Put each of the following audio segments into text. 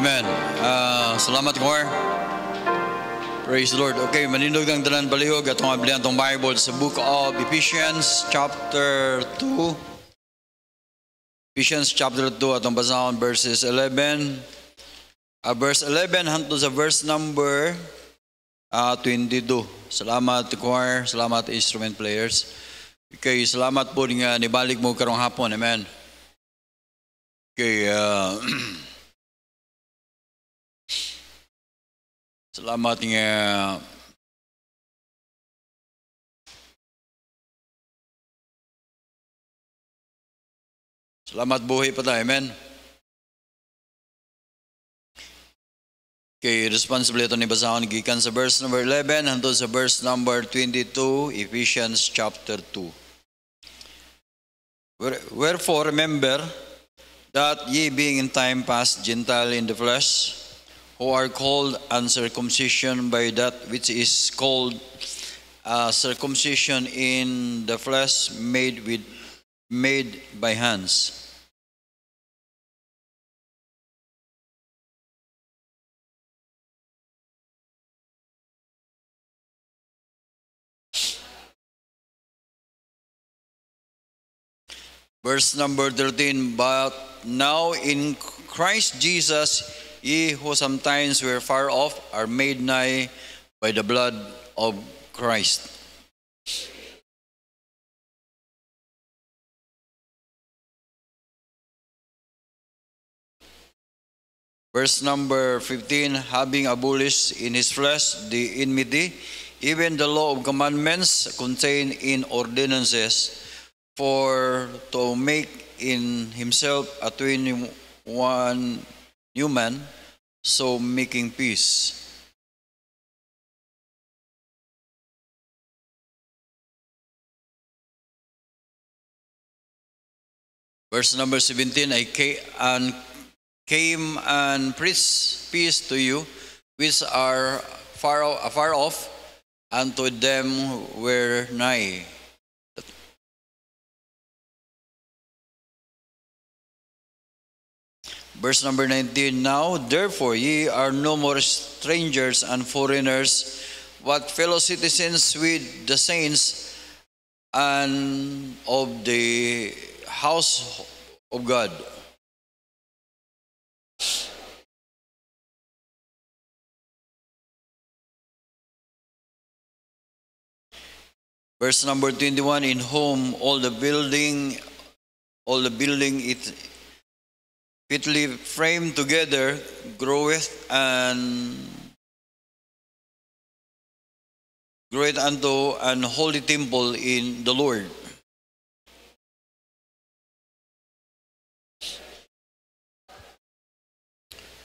Amen. Salamat, Choir. Praise the Lord. Okay, manindog ng dalan balihog at mga bilihan tong Bible sa Book of Ephesians chapter 2. Ephesians chapter 2 atong basahon verses 11. Verse 11 hangtod sa verse number 22. Salamat, Choir. Salamat, instrument players. Okay, salamat po nga nibalik mo karong hapon. Amen. Okay, salamat nga salamat buhay pa tayo. Amen. Okay, responsible ito ni basahon gikan sa verse number 11 hangtod sa verse number 22, Ephesians chapter 2. Wherefore remember that ye being in time past Gentile in the flesh, who are called uncircumcision by that which is called circumcision in the flesh made by hands. Verse number 13, but now in Christ Jesus, ye who sometimes were far off are made nigh by the blood of Christ. Verse number 15, having abolished in his flesh the enmity, even the law of commandments contained in ordinances, for to make in himself a one new man, so making peace. Verse number 17, I came and preached peace to you, which are far off, and to them who were nigh. Verse number 19, now therefore ye are no more strangers and foreigners, but fellow citizens with the saints and of the house of God. Verse number 21, in whom all the building it fitly framed together groweth unto an holy temple in the Lord.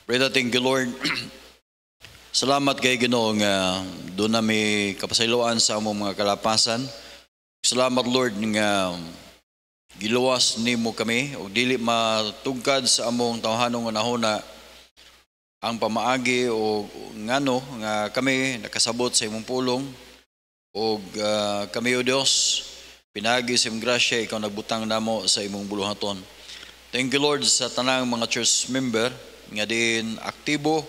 Pray that, thank you, Lord. Salamat kay Ginoo nga doon na may kapasayloan sa among mga kalapasan. Salamat, Lord, nga giluwas nimo kami o dili matugkad sa among tawhanong nahuna ang pamaagi o ngano nga kami nakasabot sa imong pulong o kami o Dios pinagi sa imong grasya ikaw nagbutang namo sa imong buluhaton. Thank you, Lord, sa tanang mga church member nga din aktibo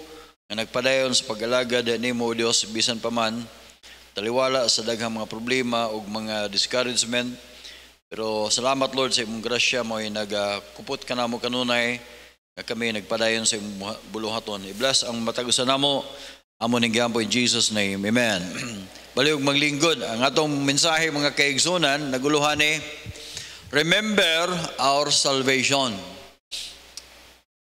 nga nagpadayon sa pag-alagad nimo o Dios bisan pa man taliwala sa daghang mga problema o mga discouragement. Pero salamat, Lord, sa imong grasya mo ay nagkupot ka namo kanunay na kami nagpadayon sa imong buluhaton. I-bless ang matagusan namo amo ning giampo in Jesus name. Amen. Baliog maglingkod ang atong mensahe mga kaigsunan naguluhan ni remember our salvation.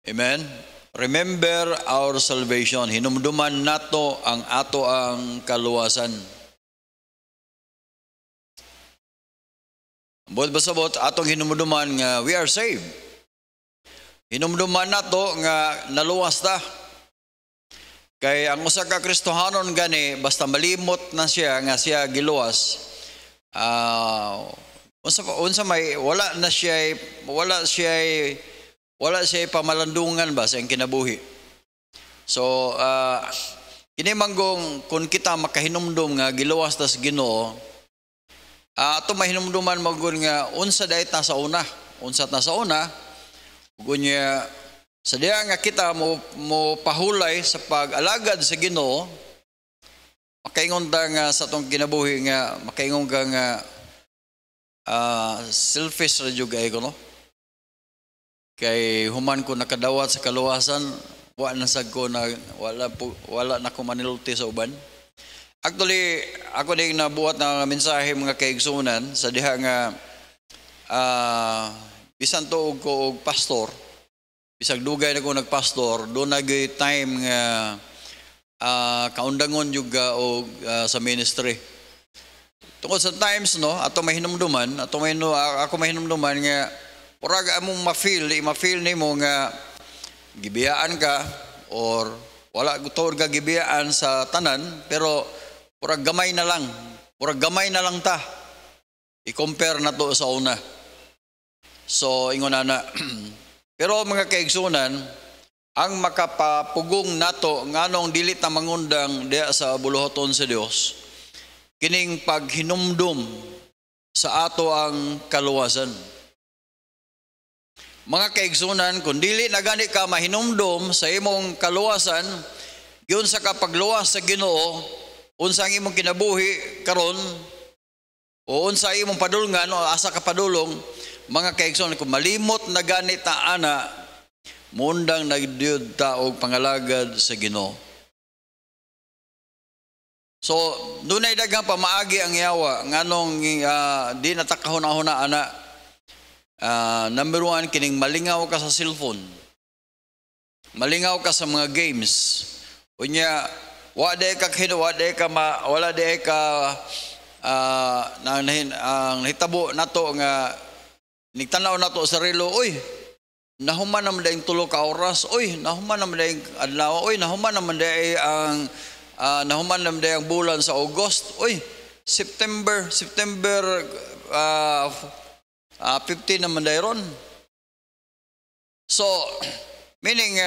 Amen. Remember our salvation. Hinumduman nato ang ato ang kaluwasan. Bot basabot atong hinumduman nga we are saved. Hinumduman nato nga naluwas ta. Kay ang usa ka Kristohanon gani basta malimot na siya nga siya giluwas. Unsa may wala siya pamalandungan ba sa kinabuhi. So kini manggong kun kita makahinumdum nga giluwas ta sa Ginoo. Ato mahinumduman magud nga unsa dayta sa una. Unsa ta sa una? Gunya Sa diha nga kita mo pahulay sa pag-alagad sa Ginoo, makaingon ta nga sa atong kinabuhi nga makaingon ka nga selfish ra jud kay ko, no? Kay human ko nakadawat sa kaluwasan, wala na ko manilulti sa uban. Actually, ako din nabuhat na mensahe mga kaigsunan sa diha nga bisan to ko og pastor, bisag dugay na ko nagpastor, do nagay time nga kaundangon juga og sa ministry. Tungod sa times, no, ako mahinumduman nga murag among ma-feel nimo nga gibiyaan ka or wala gutor ka gibiyaan sa tanan, pero murag gamay na lang ta i-compare na to sa una. So ingon na pero mga kaigsunan, ang makapapugong nato nganong dili ta mangundang diha sa buluhaton sa Dios, kining paghinumdum sa ato ang kaluwasan. Mga kaigsunan, kung dili na gani ka mahinumdum sa imong kaluwasan, yun sa kapagluwas sa Ginoo, unsa ang imong kinabuhi karon o unsa imong padulngan o asa ka padulong, mga kaigsunan, kung malimot na gani ta ana, mundang nagdiud ta og pangalagad sa Ginoo. So, dunay daghang pamaagi ang yawa nganong di natakahuna-huna ana. Number one, kining malingaw ka sa cellphone. Malingaw ka sa mga games. Unya, wala ka ang hitabo nato nga nigtanaw nato sa relo, uy, nahuman naman daing 3 ka oras, uy, nahuman naman daing adlaw, uy, nahuman naman daing ang bulan sa August, uy, September 15 naman dayron. So, meaning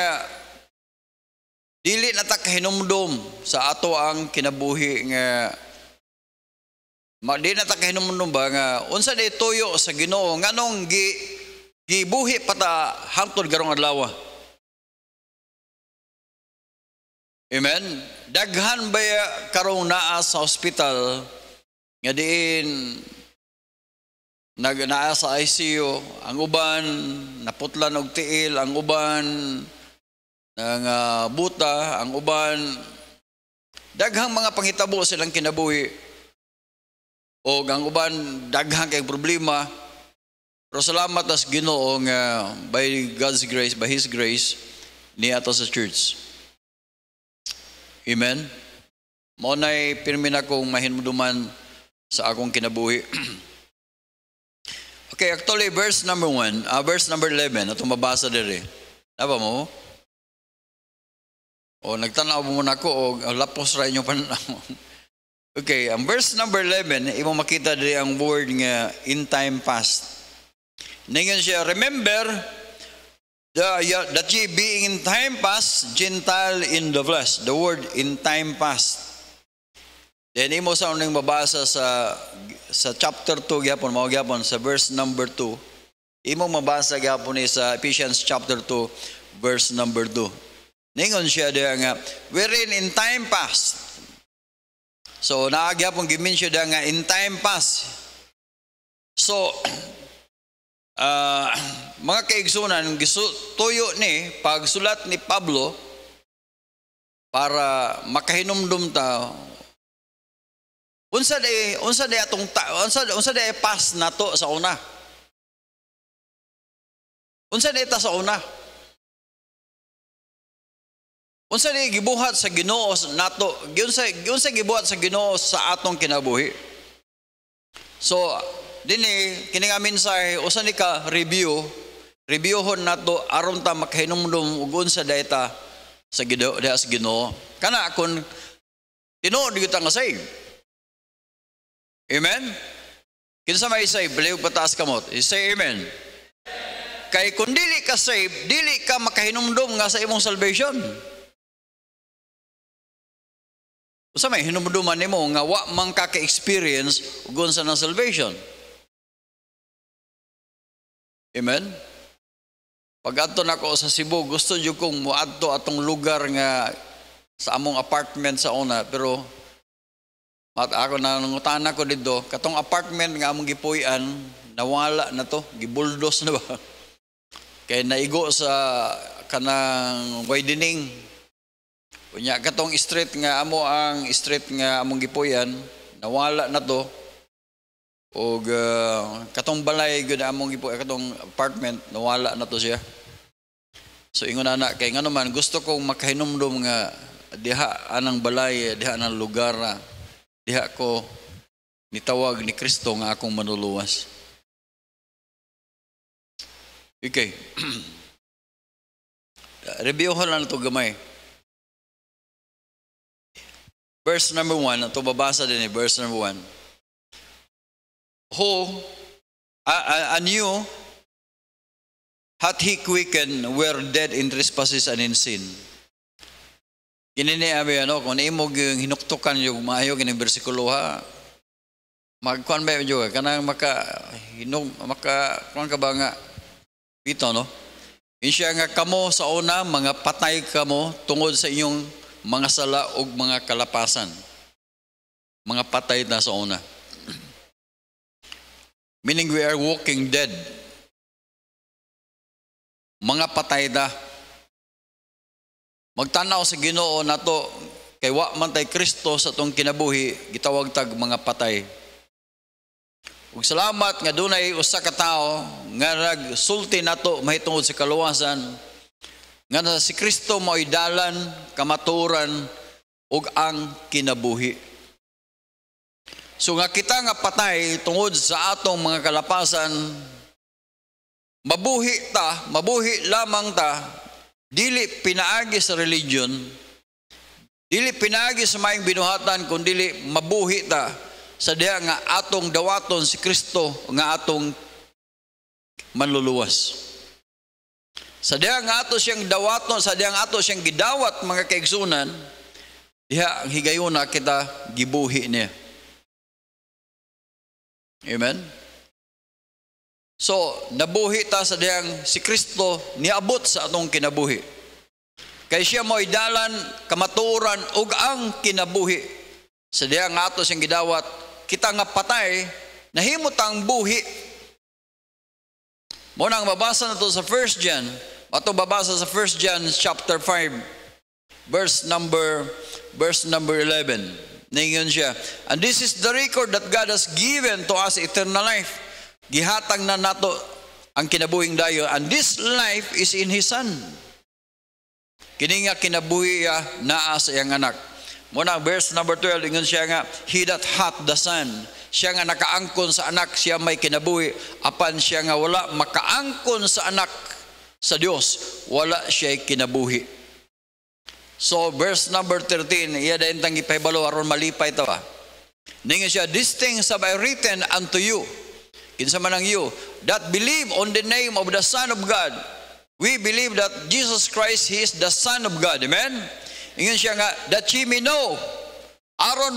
dili na ta kahinumdum sa ato ang kinabuhi nga di na ta kahinumdum ba nga unsa di tuyo sa Ginoo nganong gibuhi pa ta hangtod karong adlaw. Amen. Daghan ba karong naa sa ospital nga diin naa sa ICU, ang uban naputlan og tiil, ang uban ng buta, ang uban daghang mga panghitabo silang kinabuhi o ang uban daghang kay problema. Pero salamat as Ginoo nga by God's grace, by His grace ni ato sa church. Amen. Mao nay pirmi na kong mahinumduman sa akong kinabuhi. Okay, actually, verse number 11, ito mabasa diri. Naba mo? O nagtanaw mo muna ko, o lapos ra inyong pananaw. Okay, ang verse number 11, imo makita diri ang word nga in time past. Ningon siya, remember that ye being in time past, Gentile in the flesh. The word in time past. Then imo sa unang mabasa sa chapter 2 gyapon, mao gyapon sa verse number 2. Imo mabasa gyapon ni sa Ephesians chapter 2 verse number 2. Ningon siya diha nga wherein in time past. So naa gyapon gi-mention diha nga in time past. So mga kaigsunan tuyo ni pagsulat ni Pablo para makahinumdum ta unsa day pass nato sa una. Unsa day ta sa una? Unsa day gibuhat sa Ginoo nato? Unsa gibuhat sa Ginoo sa atong kinabuhi? So, dinhi kining mensahe usa ni ka reviewhon nato aron ta makahinumdum ug unsa day ta sa Ginoo. Kana kun tinuod gyud ta nga save. Amen? Kinsa may save, baliw pataas kamot. Say amen. Kay kung dili ka save, dili ka makahinumdum nga sa imong salvation. Usa may hinumduman nimo nga wa man ka ka-experience ug unsa ng salvation. Amen? Pag adto nako sa Cebu, gusto jud kong moadto atong lugar nga sa among apartment sa una, pero ako nangutana ko dito, katong apartment nga among gipuy-an, nawala na to, gibuldos na ba? Kay naigo sa kanang widening. Kunya katong street nga amo ang street nga among gipuy-an, nawala na to. Og katong balay gyud among gipuy, katong apartment, nawala na to siya. So ingon ana kay ngano man gusto kong makahinumdum nga diha anang balay, diha anang lugar, diha ko nitawag ni Kristo nga akong manuluwas. Okay. Review ko lang ito gamay. Verse number 1, ito babasa din verse number 1. Who anew hath he quickened were dead in trespasses and in sin. Kinini abi kung naimog yung hinuktukan yung maayo kining bersikulo ha. Magkuan ba yung kanang kuan ka ba nga ito no? Insya nga kamo sa una mga patay kamo tungod sa inyong mga sala ug mga kalapasan. Mga patay na sa una. Meaning we are walking dead. Mga patay da. Magtanaw sa Ginoo nato kay wa man tay Kristo sa tong kinabuhi, gitawag tag mga patay. Ug salamat nga dunay usa ka tawo nga nagsulti nato mahitungod sa kaluwasan nga si Kristo mao'y dalan, kamaturan ug ang kinabuhi. So nga kita nga patay tungod sa atong mga kalapasan, mabuhi lamang ta, dili pinaagi sa religion, dili pinaagi sa maayong binuhatan, kundi mabuhi ta sa diha nga atong dawaton si Kristo nga atong manluluwas. Sa diha nga ato siyang dawaton, sa diha nga ato siyang gidawat mga kaigsunan, diha ang higayuna kita gibuhi niya. Amen? So, nabuhi ta sa diyang si Kristo niabot sa atong kinabuhi. Kay siya mo'y dalan, kamaturan, ug ang kinabuhi. Sa diyang ato siyang gidawat, kita nga patay, nahimot ang buhi. Muna ang babasa na to sa 1 John. Ato babasa sa 1 John chapter 5, verse number 11. Ningon siya, and this is the record that God has given to us, eternal life. Gihatag na nato ang kinabuhing dayo, and this life is in His Son. Kini nga kinabuhi naa sa iyang anak. Muna verse number 12, ingon siya nga, he that hath the Son, siya nga nakaangkon sa anak, siya may kinabuhi. Apan siya nga wala makaangkon sa anak sa Dios, wala siya kinabuhi. So verse number 13, iya dayon tang gipahibalo aron malipay ta ba. Ningon siya, these things have I written unto you. Kinsa man ang you that believe on the name of the Son of God. We believe that Jesus Christ, He is the Son of God. Amen? Ingon siya nga, that ye may know, aron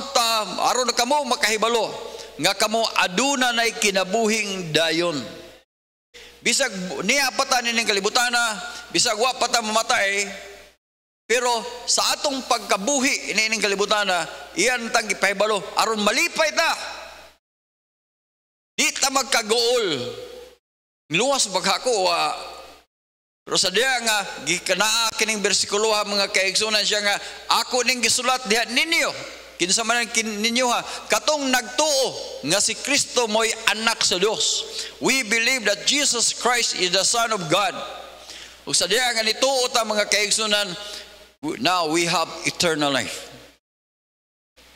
kamo makahibalo, nga kamo aduna nay kinabuhing dayon. Bisag niya patan ning kalibutana, bisag wa pata mamatay, pero sa atong pagkabuhi inining kalibutana, iyan tang gipahibalo aron malipay ta. Di ta magkagool. Luwas baghako pero sa diha nga gikanaa kining bersikulo mga kaigsunan siya nga ako ning gisulat diha ninyo. Kinsa man ninyo katong nagtuo nga si Kristo mo'y anak sa Dios. We believe that Jesus Christ is the Son of God. Ug sa diha nga nituo ta mga kaigsunan, now we have eternal life.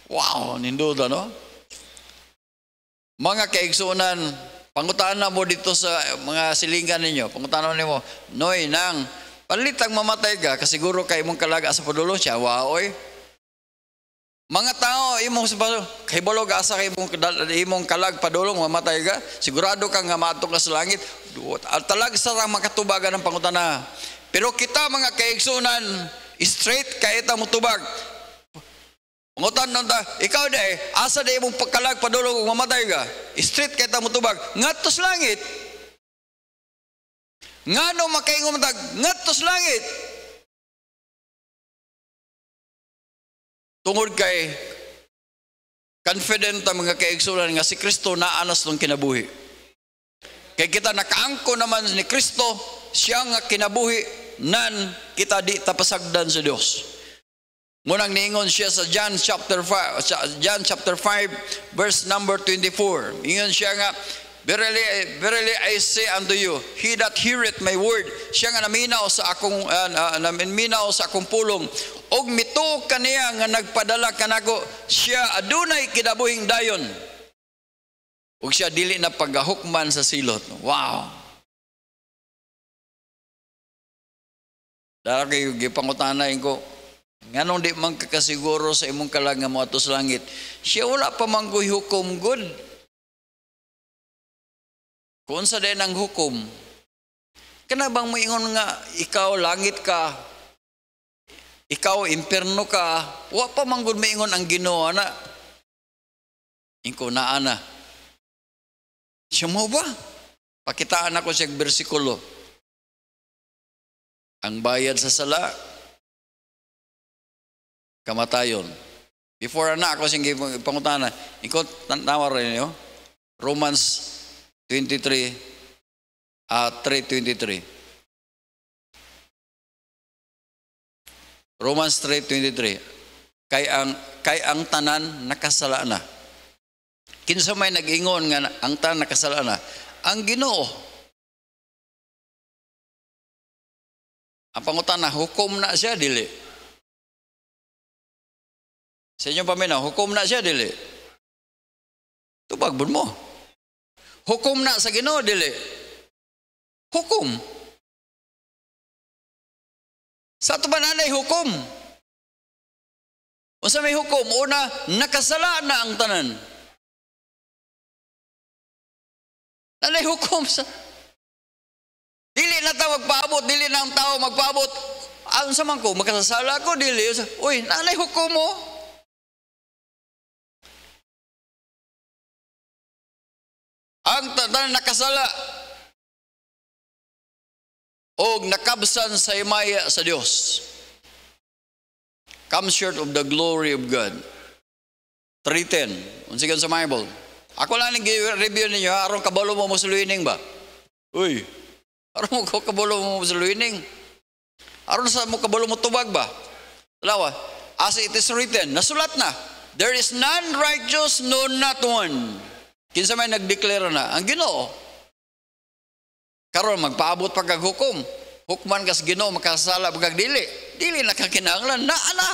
Wow, ninduda no? Mga kaigsunan, pangutana mo dito sa mga silingan ninyo, pangutana mo, noy nang palitang mamatay ka, kasiguro kay imong kalaga sa padulong siya, waoy. Mga tao, imong kahibalog asa kay imong kalag padulong, mamatay ka, sigurado ka nga maatong ka sa langit, talag sarang makatubagan ng pangutana. Pero kita mga kaigsunan, straight kay ita mo tubag. Pangutan nung ta, ikaw da asa da imong pagkalag padulong ug mamatay ka. Straight kay ita mo tubag. Ngadto sa langit. Ngano makaingon matag ngadto sa langit? Tungod kay confident ang mga kaigsunan nga si Kristo naanas ng kinabuhi. Kay kita nakaangko naman ni Kristo, siya nga kinabuhi nan kita di tapasagdan sa Dios. Ngunang niingon siya sa John chapter 5 verse number 24. Ingon siya nga, verily I say unto you, he that heareth my word, siya nga naminaw sa akong pulong, og mituog kaniya nga nagpadala kanako, siya adunay kinabuhing dayon. Ug siya dili na paghukman sa silot. Wow. Dara kayo gipangutanain ko, nganong di man kakasiguro sa imong kalag nga moadto sa langit? Siya wala pa man hukom good. Kung sa din ang hukom, kana bang moingon nga ikaw langit ka, ikaw impierno ka, wa pa man gud moingon ang Ginoo na. Ingko naa na. Siya mo ba? Pakitaan ako siya bersikulo. Ang bayad sa sala, kamatayon. Before ako siyang pangutana, ingko tanawa rin niyo, Romans 23, 3:23. Romans 3:23. Kay ang tanan nakasala na. Kinsa may nag-ingon nga ang tanan nakasala na? Ang Ginoo. Ang pangutana, hukom na siya dili? Sa inyo paminaw, hukom na siya dili? Tubagbon mo. Hukom na sa Ginoo dili? Hukom. Sa ito ba nanay hukom? O sa may hukom, una, nakasala na ang tanan. Nanay hukom sa... Dili na tao magpaabot, dili na ang tao magpaabot. Ang saman ko, makasasala ko, dili. Uy, nanay hukom mo. Ang tanan nakasala o nakabsan sa himaya sa Dios, come short of the glory of God. 3:10. Unsigan sa Bible. Ako lang nag-review ninyo, aron kabalo mo sa luining ba? Uy, aron mo kabalo mo sa luining. Aron sa mo kabalo mo tubag ba? Dalawa, as it is written, nasulat na, there is none righteous, no not one. Kinsa may nagdeklara na, ang Ginoo. Karon magpaabot pagkaghukom. Hukman kas Ginoo makasala pagkag dili. Dili na kakinahanglan na ana.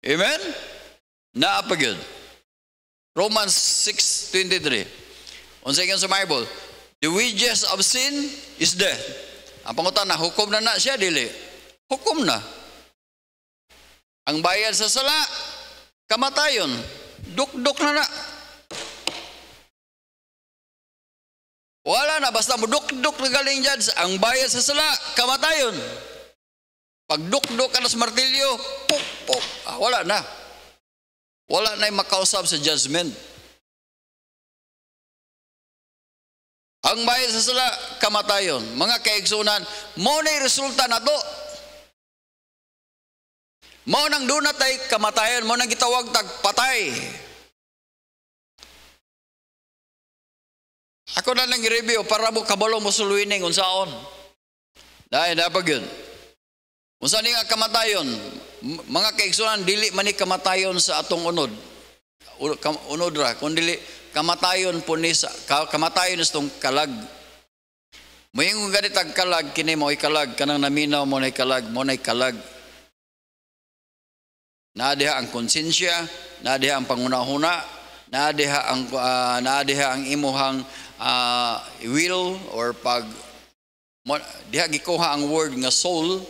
Amen? Naa pa gyud. Romans 6:23. Unsa ingon sa Bible? The wages of sin is death. Ang pangutana, hukom na siya dili? Hukom na. Ang bayad sa sala, kamatayon. Duk-duk na. Wala na, basta mo duk-duk na galing dyan. Ang bayad sa sala, kamatayon. Pag duk-duk ka na sa martilyo, puk-puk, wala na. Wala na yung makausap sa judgment. Ang bayad sa sala, kamatayon. Mga kaigsunan, mo na yung resulta na to. Mo nang dunatay kamatayon, mo nang gitawag tagpatay. Ako na lang i-review para mo kabalo mo suluining unsaon. Dahil napag yun. Unsa ni nga kamatayon, mga kaigsunan, dili man ni kamatayon sa atong unod. Unod ra, kundi kamatayon po ni sa kamatayon istong kalag. Moingon ganit ang kalag, kini mo kalag, kanang naminaw mo na kalag, mo na kalag. Naadiha ang konsensya, naadiha ang pangunahuna, naadiha ang imuhang will or pag diha gikuha ang word nga soul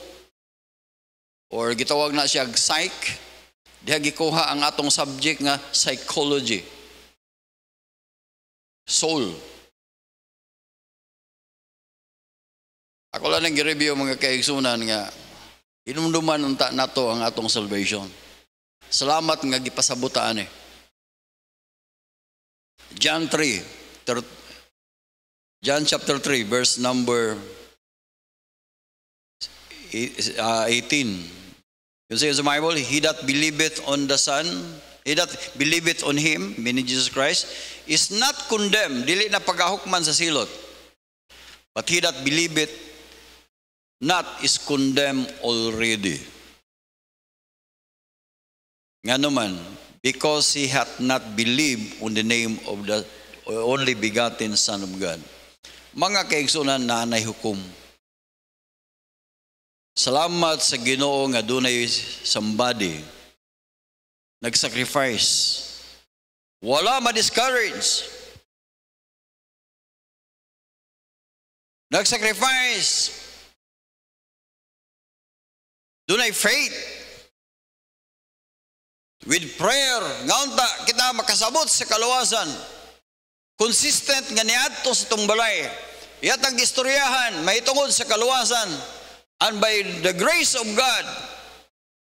or gitawag na siya psych, diha gikuha ang atong subject nga psychology. Soul. Ako lang nag-review mga kaigsunan nga inumduman unta nato ang atong salvation. Salamat nga gipasabutaan eh. John 3, John chapter 3, verse number 18. You say in the Bible, he that believeth on the Son, he that believeth on Him, meaning Jesus Christ, is not condemned, dili na pagahukman sa silot. But he that believeth not is condemned already. Nga naman, because he hath not believed on the name of the only begotten Son of God. Mga kaigsunan na nay hukom. Salamat sa Ginoo nga dunay somebody nag-sacrifice. Wala ma-discourage. Nag-sacrifice. Dunay faith. With prayer, ngaunta kita makasabot sa kaluwasan. Consistent nga niadto sa itong balay. Iyatang istoryahan, mahitungod sa kaluwasan. And by the grace of God,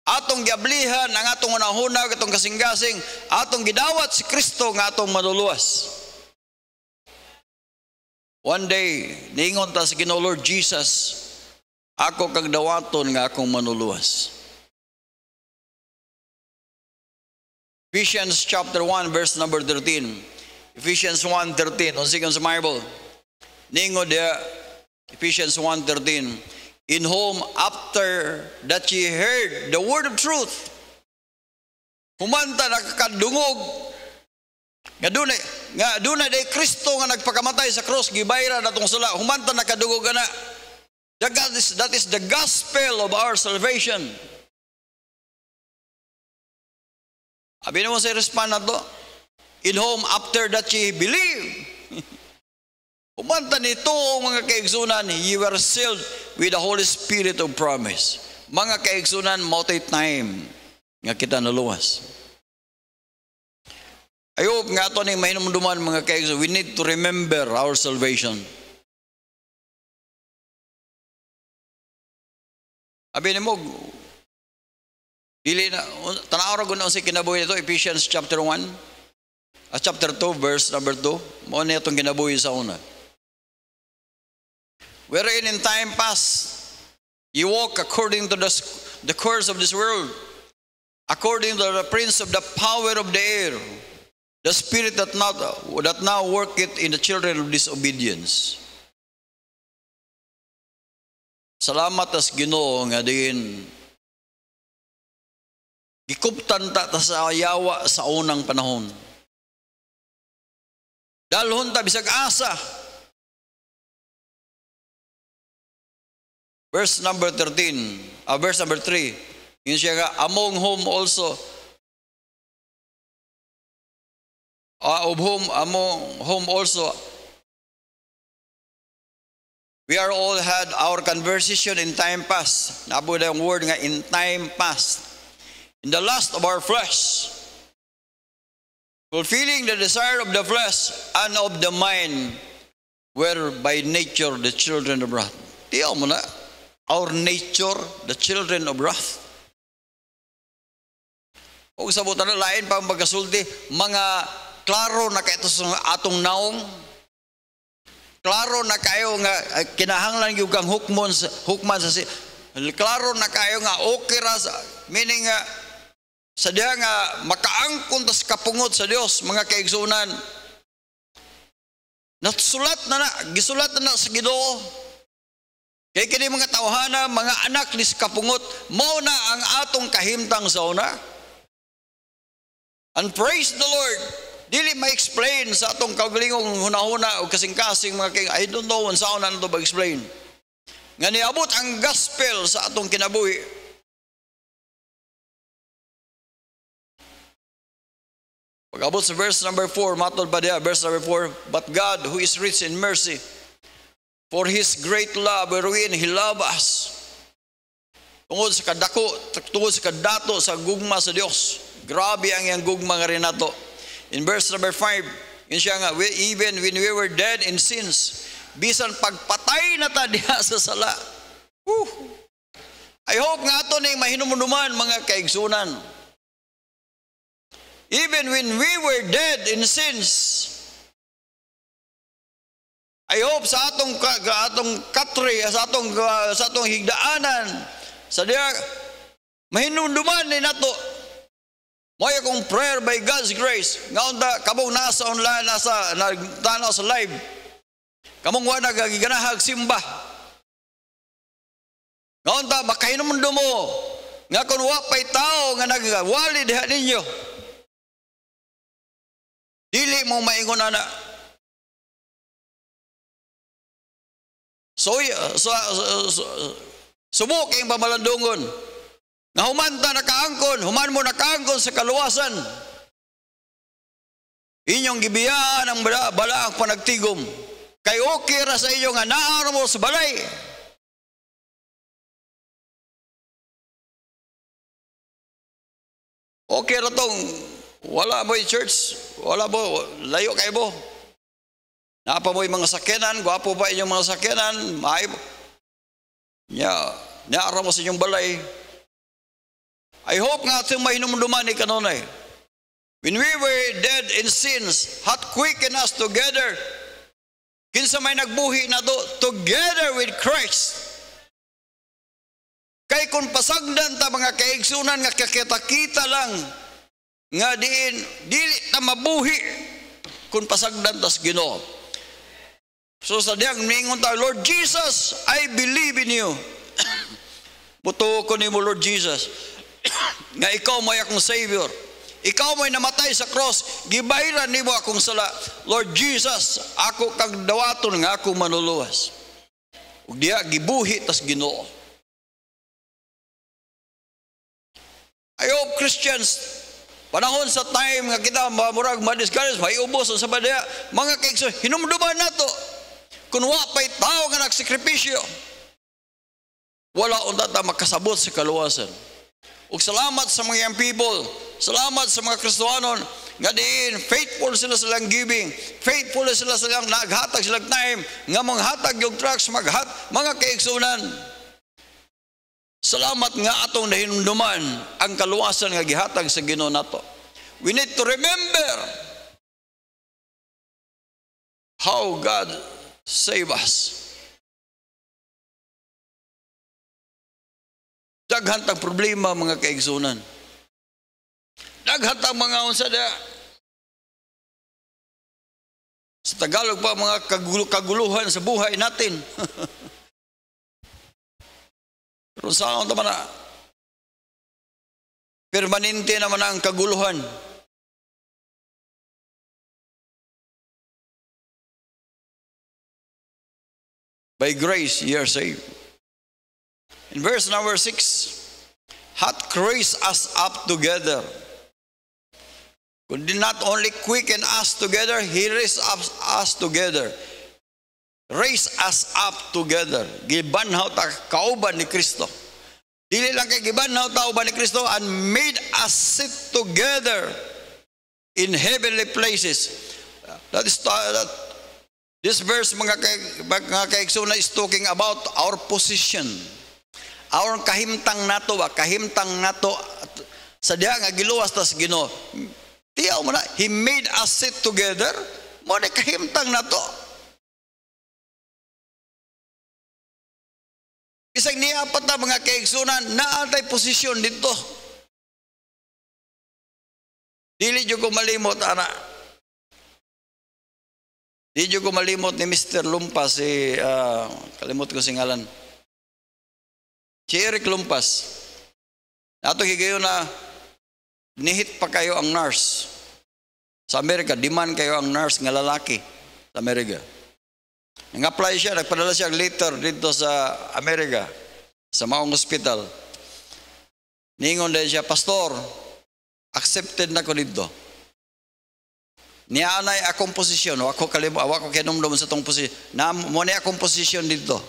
atong giablihan ang atong unahunag, atong kasing-kasing, atong gidawat si Kristo nga atong maluluwas. One day, niingon ta sa Ginoo Lord Jesus, ako kag dawaton nga akong manuluwas. Ephesians chapter 1, verse number 13. Ephesians 1:13. On second sa Bible. Niingon dia, Ephesians 1:13. In whom after that ye heard the word of truth, humanta nakakadungog nga dunay day Kristo nga nagpakamatay sa cross gibayra natong sala, humanta nakadungog ana. That is the gospel of our salvation. Abi mo sa respond na to, in whom after that ye believe. Umanta nito mga kaigsunan, you were sealed with the Holy Spirit of promise. Mga kaigsunan, multi-time nga kita naluwas. I hope nga ito na mahinumduman mga kaigsunan, we need to remember our salvation. Abi mo, dili na, tanaw ko na sa kinabuhi nito, Ephesians chapter 1, chapter 2, verse number 2, mo na itong kinabuhi sa una. Wherein in time past, you walk according to the course of this world, according to the prince of the power of the air, the spirit that now worketh in the children of disobedience. Salamat as Ginoo nga din gikuptan ta sa yawa sa unang panahon. Dalhon ta bisag asa. Verse number 13, verse number 3, yun siya nga, among whom also, we are all had our conversation in time past. Nabo na yung word nga, in time past. In the lust of our flesh, fulfilling the desire of the flesh and of the mind, were by nature the children of wrath. Tiyaw mo na. Our nature, the children of wrath. O sabutan na lain pang pagkasulti, mga klaro na kayo sa atong naong, klaro na kayo nga kinahanglan yung kang hukman sa klaro na kayo nga okay ra, meaning nga sa diya nga makaangkon tas kapungot sa Dios, mga kaigsunan. Gisulat na sa Ginoo. Kaya kini mga tawhana, mga anak ni kapungot, mao na ang atong kahimtang sa una. And praise the Lord, dili ma-explain sa atong kaugalingong hunahuna o kasing-kasing mga king, I don't know kung saan na ito ba-explain. Nga niabot ang gospel sa atong kinabuhi. Pag-abot sa verse number 4, matod pa diya, verse number 4, but God who is rich in mercy, for His great love wherein He loved us. Tungod sa kadako, tungod sa kadato sa gugma sa Dios. Grabe ang iyang gugma nga rin nato. In verse number 5, yun siya nga, even when we were dead in sins, bisan pagpatay na ta diha sa sala. I hope nga ito na yung mahinumunuman mga kaigsunan. Even when we were dead in sins, I hope sa atong country, sa atong higdaanan, sa diya mahinumduman ni nato. Mo'y akong prayer by God's grace. Ngaon ta kamong nasa online, nasa nagtanaw sa live. Kamong wa nagagiganahag simba. Ngaon ta makahinumdum mo nga kun wa pay tao nga nagawali diha ninyo. Dili mo maingon ana. Subok ang pamalandungon. Nga humanta human mo nakaangkon sa kaluwasan. Inyong gibiyaan ang balaang panagtigom. Kay okay ra sa inyo nga naaro mo sa balay. Okay ra tong wala mo church, wala mo, layo kayo mo. Napa mo yung mga sakyanan, gwapo ba inyong mga sakyanan, maay mo. Naara mo sa inyong balay. I hope nga itong mahinumduman ni kanunay. When we were dead in sins, hath quickened us together. Kinsa may nagbuhi na do, together with Christ. Kay kung pasagdan ta mga kaigsunan nga kakita-kita lang, nga dili ta mabuhi, kung pasagdan tas Ginoo. So sa diyang ningon ta, Lord Jesus, I believe in you. Buto ko ni mo, Lord Jesus, nga ikaw mo'y akong Savior. Ikaw mo'y namatay sa cross, gibayran ni mo akong sala. Lord Jesus, ako kag dawaton nga ako manuluwas. Ug diha gibuhi tas Ginoo. I hope Christians, panahon sa time nga kita murag madiscourage, may ubos sa badaya, mga kaigsoon, hinumduman nato. Kung wa pay tao nga nagsakripisyo, wala unta ta makasabot sa kaluwasan. Ug salamat sa mga young people, salamat sa mga Kristohanon nga diin faithful sila silang giving, faithful sila silang naghatag silang time nga manghatag yung trucks mga kaigsunan. Salamat nga atong nahinumduman ang kaluwasan nga gihatag sa Ginoo nato. We need to remember how God save us. Daghantang problema mga kaigsunan. Daghantang mga unsa da. Sa Tagalog pa mga kaguluhan sa buhay natin. Pero saan naman na permanente naman ang kaguluhan. By grace, ye are saved. In verse number 6, hath raised us up together. Could not only quicken us together, He raised us together. Raise us up together. Gibanhaw ta kauban ni Kristo. Dili lang kay gibanhaw ta kauban ni Kristo and made us sit together in heavenly places. This verse mga kaigsoon is talking about our position. Our kahimtang nato sa diha nga giluwas tas Ginoo. Tiyaw mo na, He made us sit together. Mo na kahimtang nato. Isang niapat na mga kaigsunan, naantay posisyon dito. Dili dyo ko malimot, ana. Dili dyo ko malimot ni Mr. Lumpas, kalimot ko singalan. Si Eric Lumpas. Nato higayon na, nihit pa kayo ang nurse. Sa Amerika, demand kayo ang nurse nga lalaki sa Amerika. Nag-apply siya, nagpadala siya letter dito sa Amerika, sa maong hospital. Ningon din siya, Pastor, accepted na ko dito. Nianay akong posisyon, ako kinumdum sa itong posisyon. Muna akong posisyon dito.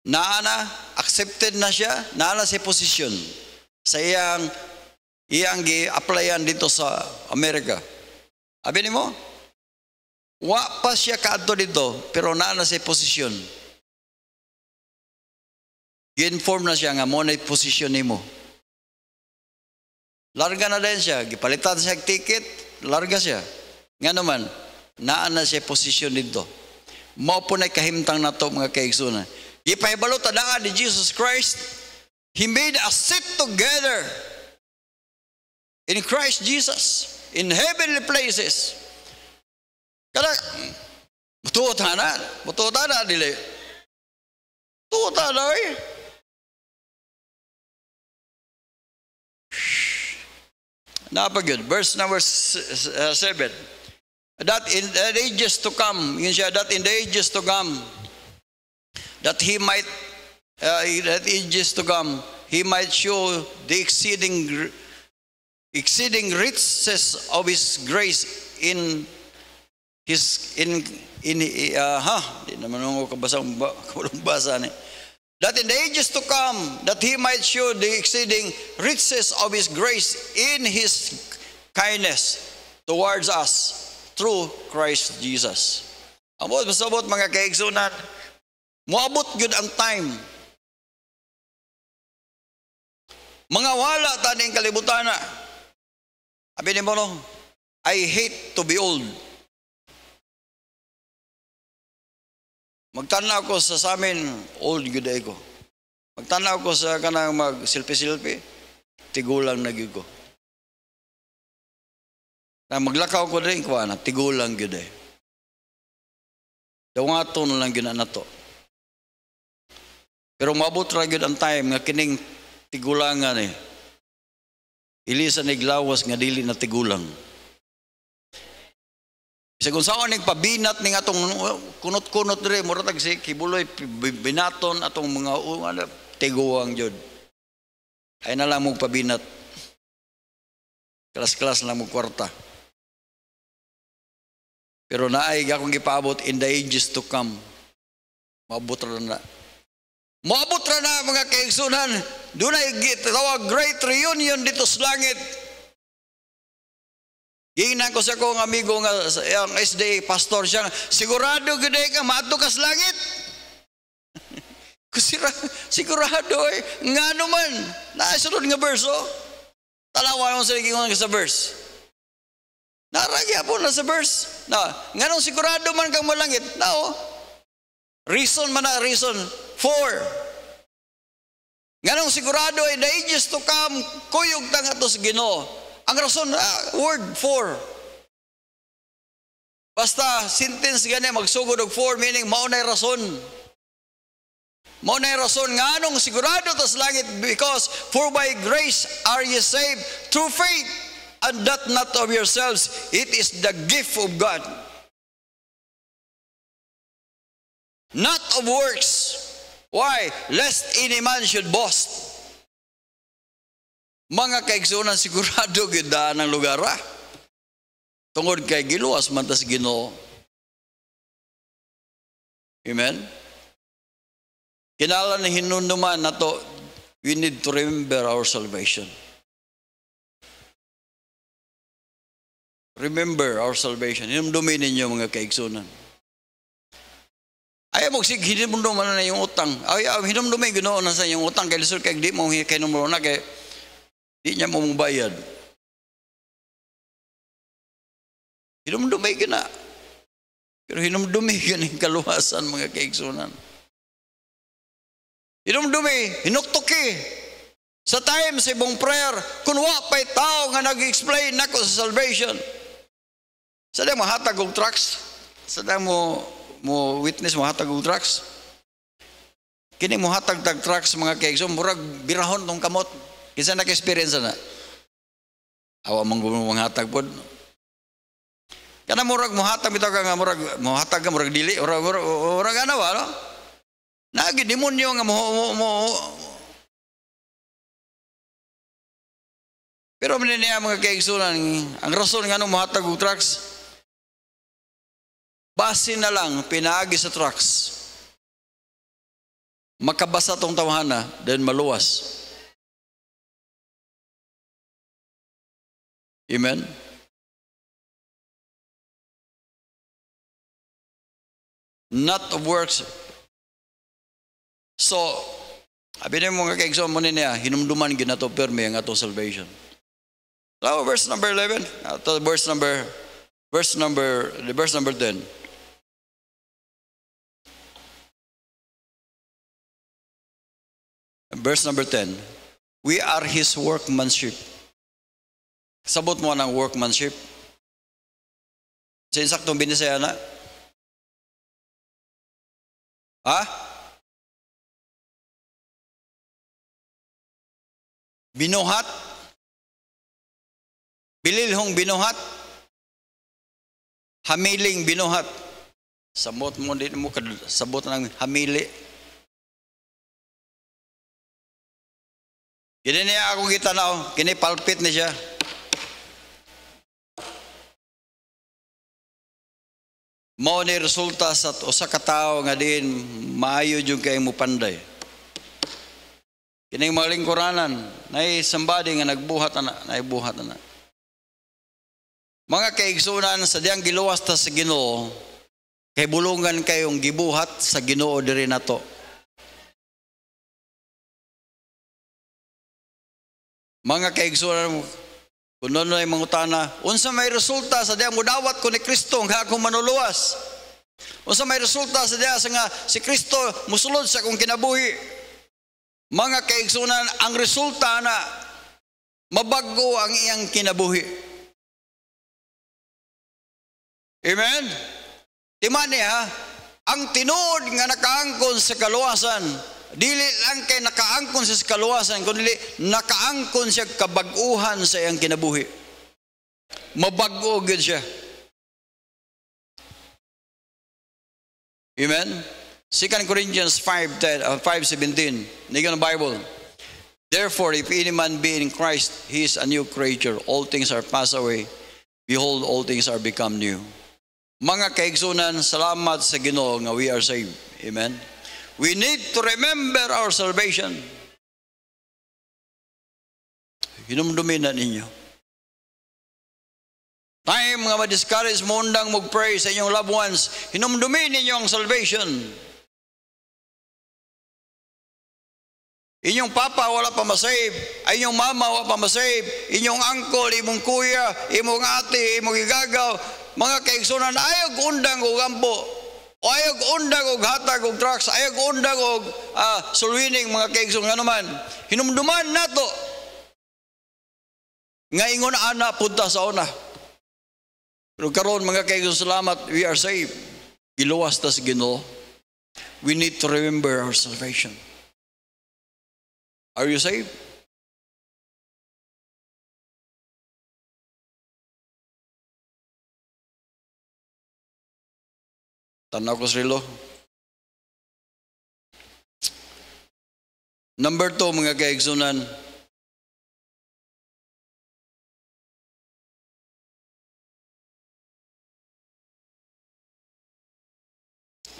Naana, accepted na siya, naana si posisyon. Sa iyang gi-applyan dito sa Amerika. Abi ni mo? Wa pa siya kaadto dito, pero naana sa posisyon. Gi-inform na siya nga mo na posisyon nimo. Larga na din siya, gipalitan siya ticket, larga siya. Nga naman, naana siya posisyon dito. Mao po na kahimtang nato mga kaigsunan. Gipahibalo tadaan ni Jesus Christ, He made us sit together in Christ Jesus in heavenly places. Kada butuot na dili. Butuot na eh. Napagod. Verse number 7. That in the ages to come, yun siya, that in the ages to come, that he might, that ages to come, he might show the exceeding riches of his grace in his, di naman ako kabasa ni. That in the ages to come, that he might show the exceeding riches of his grace in his kindness towards us through Christ Jesus. Amot masabot mga kaigsunan, moabot gyud ang time. Mga wala taning kalibutan na. Abi ni mo no, I hate to be old. Magtanaw ko sa amin, old gyud ay ko. Magtanaw ko sa kanang mag-silpi-silpi, tigulang na gyud ko. Na maglakaw ko din ko ana, tigulang gyud ay. Dawaton lang gyud na to. Pero maabot ra gyud ang time nga kining tigulangan eh. Ilisa niglawas nga dili na tigulang. Sa kung saan nagpabinat ning atong kunot-kunot dire mura tag si kibuloy binaton atong mga tiguang jud. Ay na lang mo pabinat. Kelas-kelas lang mo kwarta. Pero naay akong gipaabot in the ages to come. Maabot ra na. Maabot ra na mga kaigsunan. Doon ay gitawag great reunion dito sa langit. Giingnan ko sa akong amigo nga ang SDA pastor siya, sigurado gud ka maadto ka sa langit. Sigurado ngano man naa sunod nga verse Talawa mo sa giingon sa verse. Naragya po na sa verse. Na, nganong sigurado man kang malangit. Now, reason man na reason. 4. Nganong sigurado in the ages to come, kuyog tang atos Ginoo. Ang rason, word 4. Basta sentence gani magsugod og 4 meaning mao nay rason. Mao nay rason nganong sigurado tas langit because for by grace are ye saved through faith. And that not of yourselves, it is the gift of God. Not of works. Why? Lest any man should boast. Mga kaigsunan sigurado gidaan ang lugar. Tungod kay giluwas man tas Ginoo. Amen? Kinahanglan hinumduman nato, we need to remember our salvation. Remember our salvation. Hinumdumin ninyo mga kaigsunan. Ayaw mo sige, hinumduman na yung utang. Ayaw, hinumdumin Ginoo na sa yung utang. Kaya lisod kaya di mo kay numero na kaya di niya mo bayad. Hinumdumin ka na. Pero hinumdumin ka ng kaluwasan mga kaigsunan. Hinumdumin, hinuktuki. Sa time sa ibong prayer, kung wapay tao nga nag-explain nako sa salvation. Sa mo hatag og tracks, sa mo witness mo hatag og tracks. Kini mo hatag tag tracks mga kaigsoon, murag birahon tong kamot. Kinsa naka-experience na? Awa mong hatag pod. Kana murag mo hatag bitaw ka nga murag mo hatag ka murag dili, murag ano ba no? Nagi demonyo nga mo pero niya mga kaigsunan, ang rason nga nung mahatag og trucks, base na lang pinaagi sa trucks. Makabasa tong tawhana, then maluwas. Amen? Not of works. So, abi na mga kaigsunan mo niya, hinumduman ginato perme ang atong salvation. So, verse number 11, verse number 10. Verse number 10. We are His workmanship. Sabot mo ng workmanship. Sa insaktong binisaya na? Ha? Binuhat? Bililhong binuhat? Hamiling binuhat? Sabot mo din mo, sabot ng hamili. Kini niya akong gitanaw, kini palpit ni siya. Mao ni resulta sa usa ka tawo nga din maayo jud kay mo panday. Kini mga lingkuranan, nay somebody nga nagbuhat ana, naibuhat ana. Mga kaigsunan sa diyang giluwas ta sa Ginoo, kay bulungan kayong gibuhat sa Ginoo diri nato. Mga kaigsunan, kung ano ay mangutana, unsa may resulta sa diya mo dawat ko ni Kristo nga akong manuluwas? Unsa may resulta sa diya sa nga si Kristo musulod sa akong kinabuhi? Mga kaigsunan, ang resulta na mabago ang iyang kinabuhi. Amen? Timani ha, ang tinuod nga nakaangkon sa kaluwasan, dili lang kay nakaangkon sa kaluwasan, kundi nakaangkon siya kabag-uhan sa iyang kinabuhi. Mabago gid siya. Amen? 2 Corinthians 5:17. Nigan ang Bible. Therefore, if any man be in Christ, he is a new creature. All things are passed away. Behold, all things are become new. Mga kaigsunan, salamat sa Ginoo nga we are saved. Amen? We need to remember our salvation. Hinumdumin na ninyo. Time nga ma-discourage mo undang mag-pray sa inyong loved ones, hinumdumin ninyo ang salvation. Inyong papa wala pa masave, inyong mama wala pa masave, inyong uncle, imong kuya, imong ate, imong igagaw, mga kaigsunan, ayog undang o gambo. O ayog undag og hatag og trucks, ayog undag og sulwining mga kaigsoon nga naman. Hinumduman nato nga ingon ana punta sa una. Pero karon mga kaigsoon, salamat, we are saved. Giluwas ta sa Ginoo. We need to remember our salvation. Are you saved? Tanaw ko srilo. Number 2, mga kaigsunan.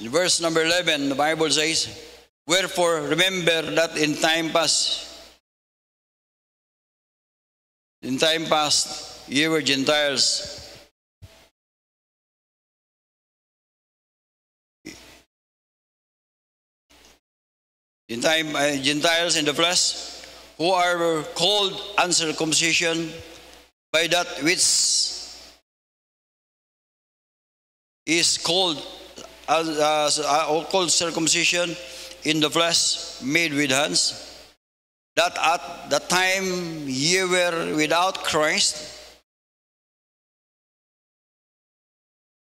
In verse number 11, the Bible says, wherefore remember that in time past, ye were Gentiles, Gentiles in the flesh, who are called uncircumcision by that which is called circumcision in the flesh, made with hands, that at the time ye were without Christ,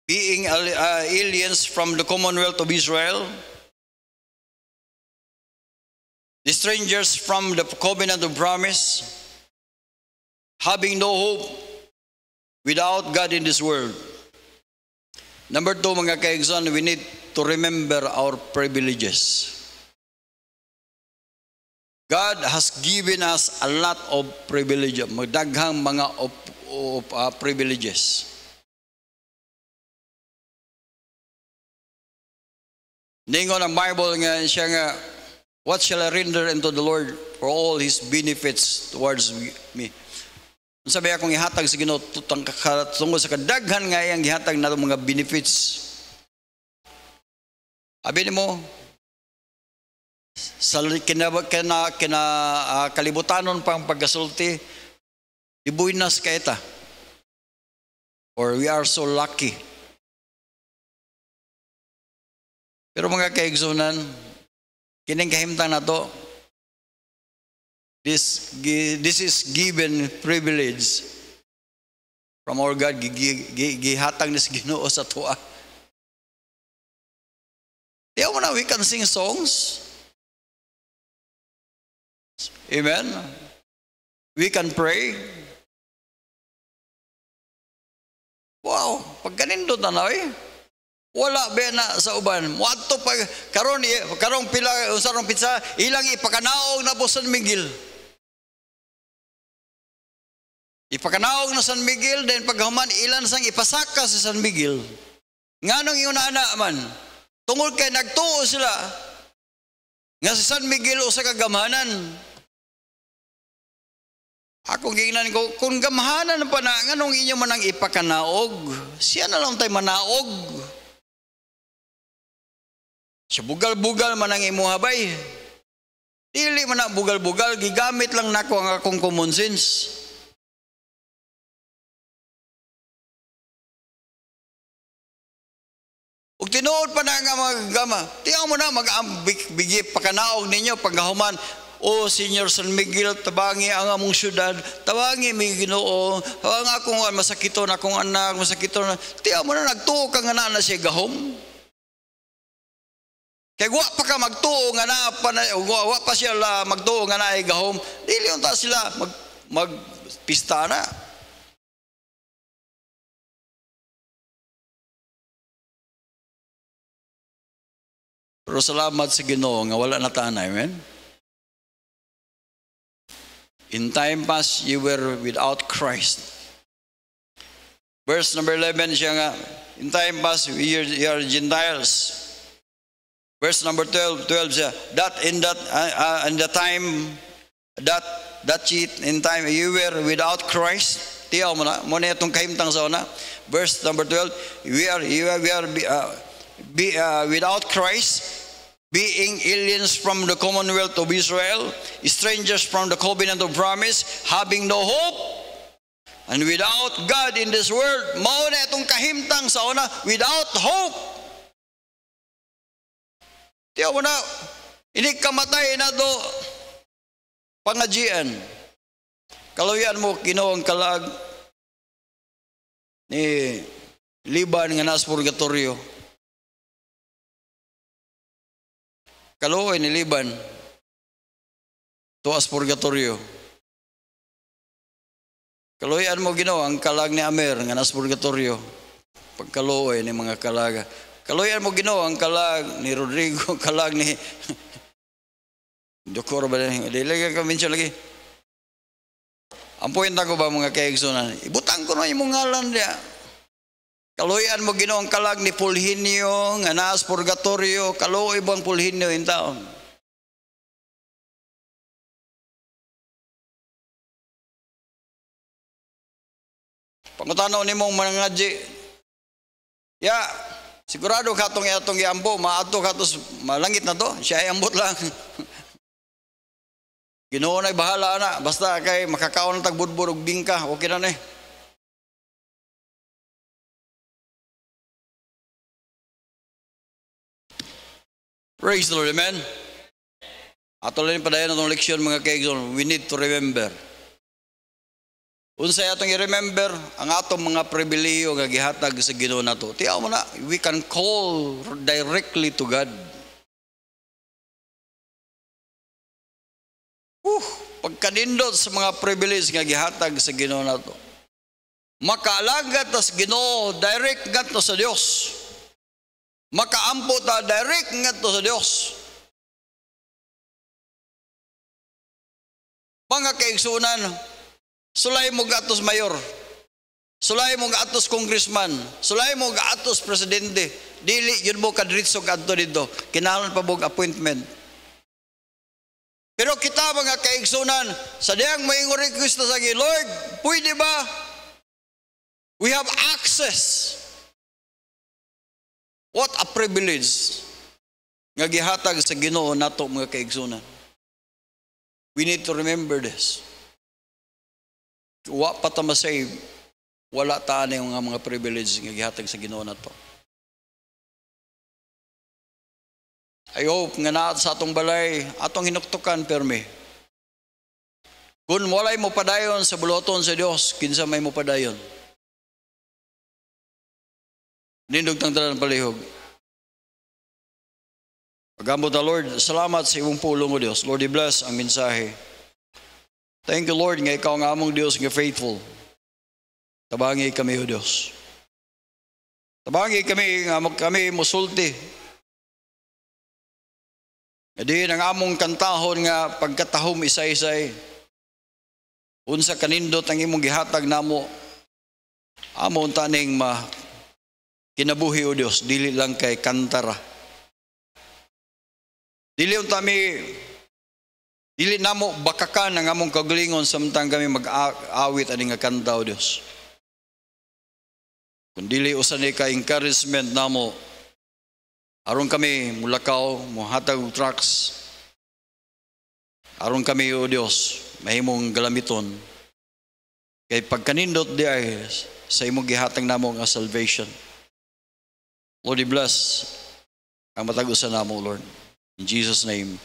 being aliens from the commonwealth of Israel, the strangers from the covenant of promise, having no hope, without God in this world. Number 2, mga kaigsoon, we need to remember our privileges. God has given us a lot of privileges, magdaghang mga privileges. Ningon ang Bible nga siya nga, what shall I render unto the Lord for all His benefits towards me? Sabi akong ihatag sa Ginoo tungkol sa kadaghan nga iyang gihatag na mga benefits. Abi mo, sa kalibutanon pang pagkasulti, ibuinas ka ita. Or we are so lucky. Pero mga kaigsunan, kining kahimtang na to, This is given privilege from our God. Gihatag ni sa Ginoo sa tuwa. Tiyaw mo na, we can sing songs. Amen. We can pray. Wow, pag ganito na wala ba na sa uban. Muadto pag karong pila usarong pizza ilang ipakanaog na po San Miguel. Ipakanaog na San Miguel then paghuman ilan sang ipasaka sa San Miguel. Nganong yung ana man tungod kay nagtuo sila nga si San Miguel usa ka gamhanan. Ako gingnan ko, kung gamhanan pa na, nganong inyo man ang ipakanaog? Siya na lang tayo manaog. Siya bugal-bugal man ang imuhabay. Dili man na bugal-bugal, gigamit lang nako ang akong common sense. Ug tinuod pa na nga mga gama, tiyaw mo na mag-bigi pakanaog ninyo pagkahuman. O Senior San Miguel, tabangi ang among syudad, tabangi may Ginoo, ang akong masakito na akong anak, masakito na, tiyaw mo na nagtuo ka nga na siya gahom. Kaya wa pa ka magtuo nga na, wa pa siya magtuo nga na ay gahom, dili unta sila magpista na. Pero salamat sa Ginoo nga wala na tanay, amen? In time past, you were without Christ. Verse number 11 siya nga, in time past, you are Gentiles. Verse number 12 siya, that in the time, that in time, you were without Christ. Tiyaw mo na, mo na itong kahimtang sa una. Verse number 12, we are without Christ, being aliens from the commonwealth of Israel, strangers from the covenant of promise, having no hope, and without God in this world. Mao na itong kahimtang sa una, without hope. Tiyaw mo na, ini kamatay na do pangajian. Kaluyan mo, Ginoong kalag ni Liban nga nas purgatorio. Kaluoy ni Liban tuas purgatorio. Kaluoyan mo Ginoo ang kalag ni Amer nga nas purgatorio. Pagkaluoy ni mga kalaga. Kaluoyan mo Ginoo ang kalag ni Rodrigo, kalag ni Dokor ba dili ka mention lagi. Ang point ko ba mga kaigsunan, ibutang ko na imong ngalan dia. Kaluyan mo Ginoo ang kalag ni Fulgenio nga naas purgatorio, kaluoy bang Fulgenio in taon. Pangutanaw nimong mga ngadji. Ya, sigurado katong atong iambo, maato katos malangit na to, siya ay ambot lang. Ginoo na'y bahala na, basta kay makakaon ng tagbudbud og bingka, okay na ni. Praise the Lord, amen. Ato lang padayon itong leksyon mga kaigsoon, we need to remember. Unsay atong i-remember ang atong mga pribilehiyo nga gihatag sa Ginoo nato. Tiyaw mo na, we can call directly to God. Pagkanindot sa mga privilege nga gihatag sa Ginoo nato. Makaalagad ta sa Ginoo, direct ngadto sa Dios. Makaampo ta direct ngadto sa Dios. Mga kaigsunan, sulay mo gatos mayor, sulay mo gatos congressman, sulay mo gatos presidente, dili yun mo kadritso kadto dito, kinahanglan pa bog appointment. Pero kita mga kaigsunan, sa diyang may request sa Lord, pwede ba? We have access. What a privilege nga gihatag sa Ginoo nato mga kaigsunan. We need to remember this. Wa pa ta ma-save, wala ta yung mga privilege nga gihatag sa Ginoo nato. I hope nga na sa atong balay, atong hinuktukan permi. Kung walay mo padayon sa buloton sa Dios, kinsa may mo padayon. Nindog tang dalan palihog. Pagambot na Lord, salamat sa imong pulong o Dios. Lord, i-bless ang mensahe. Thank you Lord, nga ikaw nga among Dios nga faithful. Tabangi kami o Dios. Tabangi kami nga kami musulti. Edi ang among kantahon nga pagkatahom isa-isay. Unsa kanindot ang imong gihatag namo. Amon taning kinabuhi o Dios, dili lang kay kantara. Dili namo bakakan ang among kagalingon samtang kami mag-awit ani nga kanta o Dios. Kung dili usan ka encouragement namo, aron kami mulakaw, muhatag og tracks. Aron kami o Dios, mahimong galamiton. Kay pagkanindot di ay sa imong gihatag namo nga salvation. Lord, bless ang matag-usan namo, Lord. In Jesus' name.